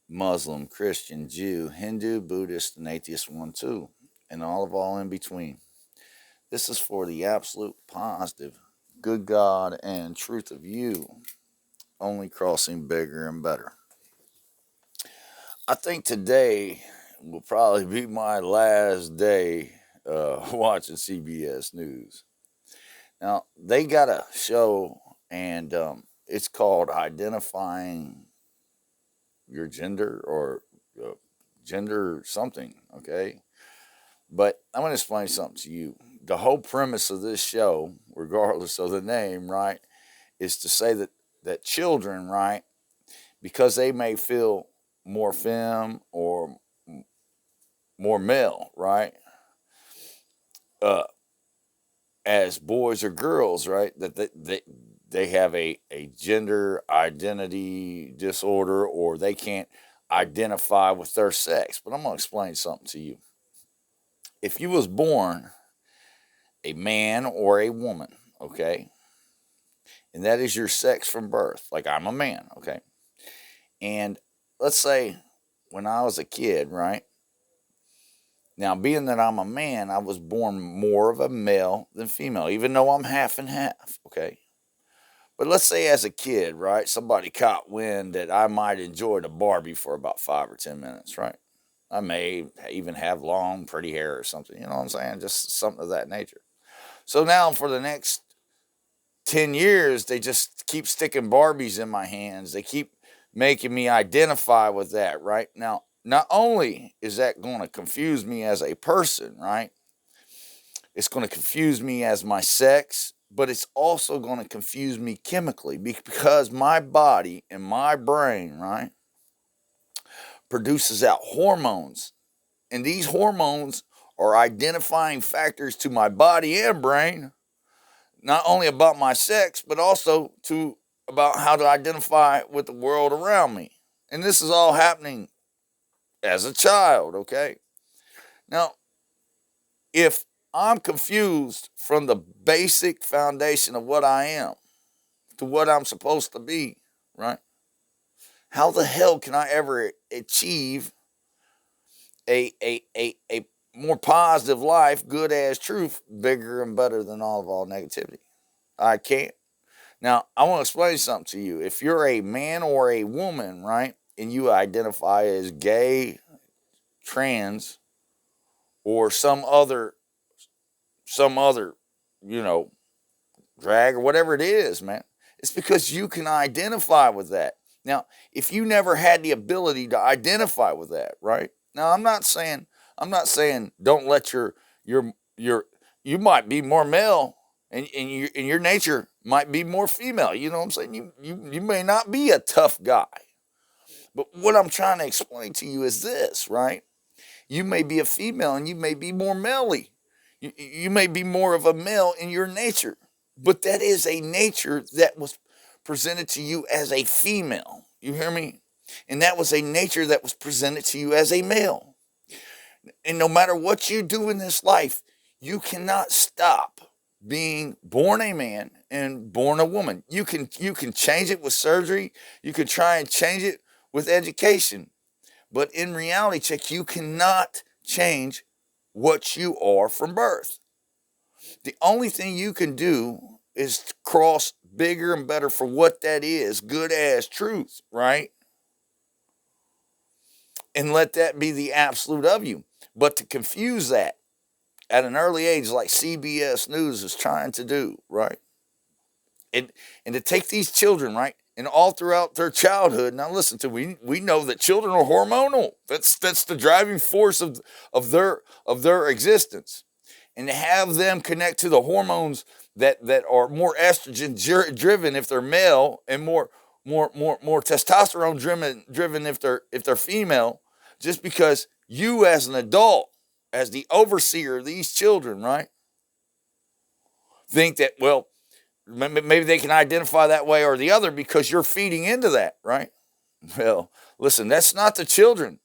Muslim, Christian, Jew, Hindu, Buddhist, and atheist one too, and all in between. This is for the absolute positive, good God and truth of you, only crossing bigger and better. I think today will probably be my last day watching CBS News. Now, they got a show, and it's called Identifying Your Gender or uh, Gender something, okay? But I'm going to explain something to you. The whole premise of this show, regardless of the name, right, is to say that children, right, because they may feel more femme or more male, right, uh, as boys or girls, right, that they have a gender identity disorder or they can't identify with their sex. But I'm going to explain something to you. If you was born a man or a woman, okay, and that is your sex from birth, like I'm a man, okay, and let's say when I was a kid, right, now being that I'm a man, I was born more of a male than female, even though I'm half and half, okay. But let's say as a kid, right, somebody caught wind that I might enjoy the Barbie for about 5 or 10 minutes, right? I may even have long, pretty hair or something, you know what I'm saying? Just something of that nature. So now for the next 10 years, they just keep sticking Barbies in my hands. They keep making me identify with that, right? Now, not only is that going to confuse me as a person, right? It's going to confuse me as my sex, but it's also going to confuse me chemically because my body and my brain, right, produces out hormones. And these hormones are identifying factors to my body and brain, not only about my sex, but also to about how to identify with the world around me. And this is all happening as a child, okay? Now, if I'm confused from the basic foundation of what I am to what I'm supposed to be, right? How the hell can I ever achieve a more positive life, good as truth, bigger and better than all negativity? I can't. Now, I want to explain something to you. If you're a man or a woman, right, and you identify as gay, trans, or some other, you know, drag or whatever it is, man, it's because you can identify with that. Now, if you never had the ability to identify with that, right? Now, I'm not saying don't let your you might be more male and your nature might be more female. You know what I'm saying? You may not be a tough guy. But what I'm trying to explain to you is this, right? You may be a female and you may be more maley. You may be more of a male in your nature, but that is a nature that was presented to you as a female. You hear me? And that was a nature that was presented to you as a male. And no matter what you do in this life, you cannot stop being born a man and born a woman. You can change it with surgery. You can try and change it with education. But in reality check, you cannot change what you are from birth. The only thing you can do is cross bigger and better for what that is, good as truth, right? And let that be the absolute of you. But to confuse that at an early age, like CBS News is trying to do, right? And and to take these children, right, and all throughout their childhood. Now, listen to we know that children are hormonal. That's the driving force of their existence, and to have them connect to the hormones that are more estrogen driven if they're male, and more testosterone driven if they're female, just because you as an adult, as the overseer of these children, right, think that, well, maybe they can identify that way or the other because you're feeding into that, right? Well, listen, that's not the children,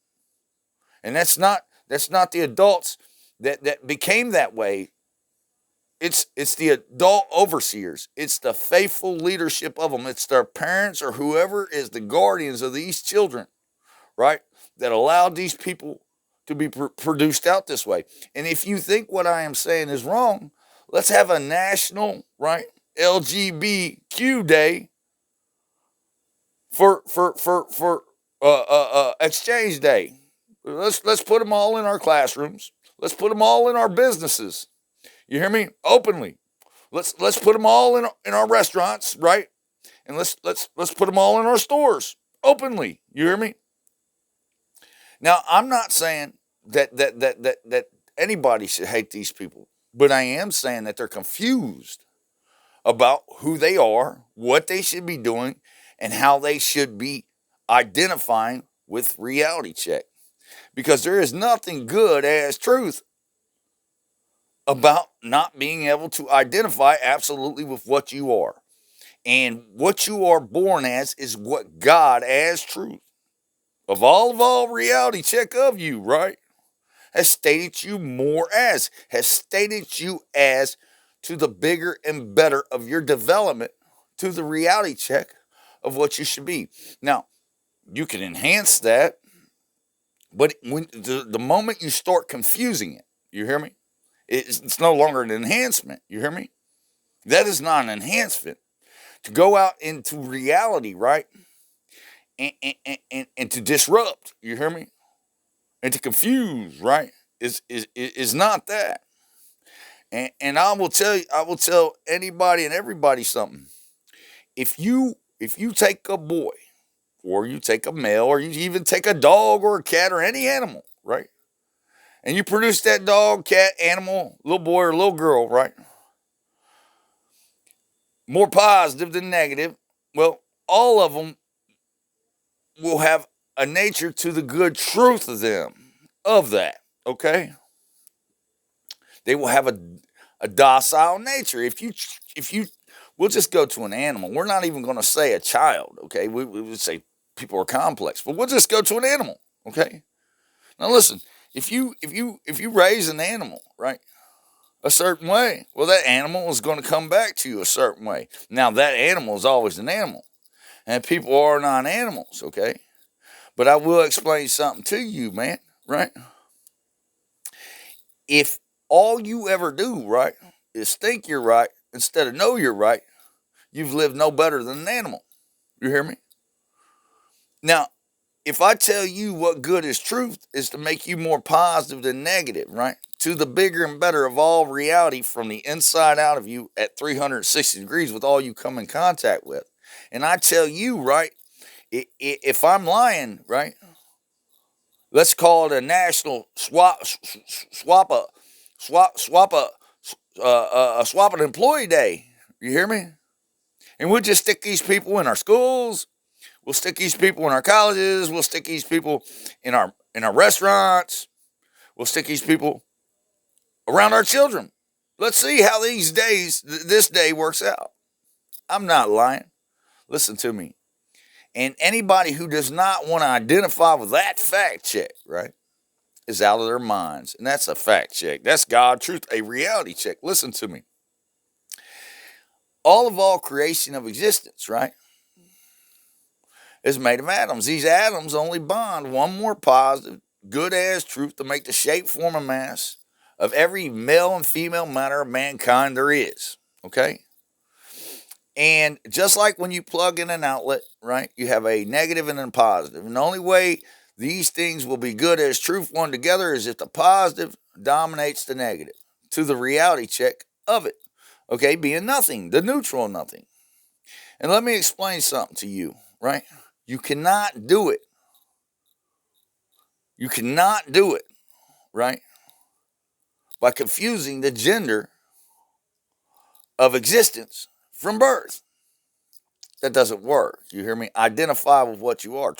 and that's not the adults that became that way. It's the adult overseers. It's the faithful leadership of them. It's their parents or whoever is the guardians of these children, right, that allowed these people to be produced out this way. And if you think what I am saying is wrong, let's have a national, right, LGBTQ day for exchange day. Let's put them all in our classrooms. Let's put them all in our businesses. You hear me? Openly. Let's put them all in our restaurants, right? And let's put them all in our stores openly. You hear me? Now, I'm not saying that anybody should hate these people, but I am saying that they're confused about who they are, what they should be doing, and how they should be identifying with reality check. Because there is nothing good as truth about not being able to identify absolutely with what you are. And what you are born as is what God as truth of all reality check of you, right, has stated you more as, has stated you as to the bigger and better of your development to the reality check of what you should be. Now, you can enhance that, but when the moment you start confusing it, you hear me? It's no longer an enhancement. You hear me? That is not an enhancement. To go out into reality, right? And to disrupt, you hear me? And to confuse, right? Is not that. And I will tell anybody and everybody something. If you take a boy, or you take a male, or you even take a dog or a cat or any animal, right? And you produce that dog, cat, animal, little boy or little girl, right? More positive than negative. Well, all of them will have a nature to the good truth of them, of that, okay? They will have a docile nature. If you, we'll just go to an animal. We're not even going to say a child, okay? We would say people are complex, but we'll just go to an animal, okay? Now listen, if you raise an animal, right, a certain way, well, that animal is going to come back to you a certain way. Now, that animal is always an animal, and people are not animals, okay? But I will explain something to you, man, right? If all you ever do, right, is think you're right instead of know you're right, you've lived no better than an animal. You hear me? Now, if I tell you what good is truth is to make you more positive than negative, right? To the bigger and better of all reality from the inside out of you at 360 degrees with all you come in contact with. And I tell you, right, if I'm lying, right, let's call it a national swap an employee day. You hear me? And we'll just stick these people in our schools. We'll stick these people in our colleges. We'll stick these people in our restaurants. We'll stick these people around our children. Let's see how this day works out. I'm not lying. Listen to me. And anybody who does not want to identify with that fact check, right, is out of their minds. And that's a fact check. That's God, truth, a reality check. Listen to me. All creation of existence, right, is made of atoms. These atoms only bond one more positive, good as truth to make the shape, form, and mass of every male and female matter of mankind there is. Okay? And just like when you plug in an outlet, right, you have a negative and a positive. And the only way these things will be good as truth one together is if the positive dominates the negative to the reality check of it. Okay, being nothing, the neutral nothing. And let me explain something to you, right? You cannot do it. You cannot do it, right, by confusing the gender of existence from birth. That doesn't work. You hear me? Identify with what you are.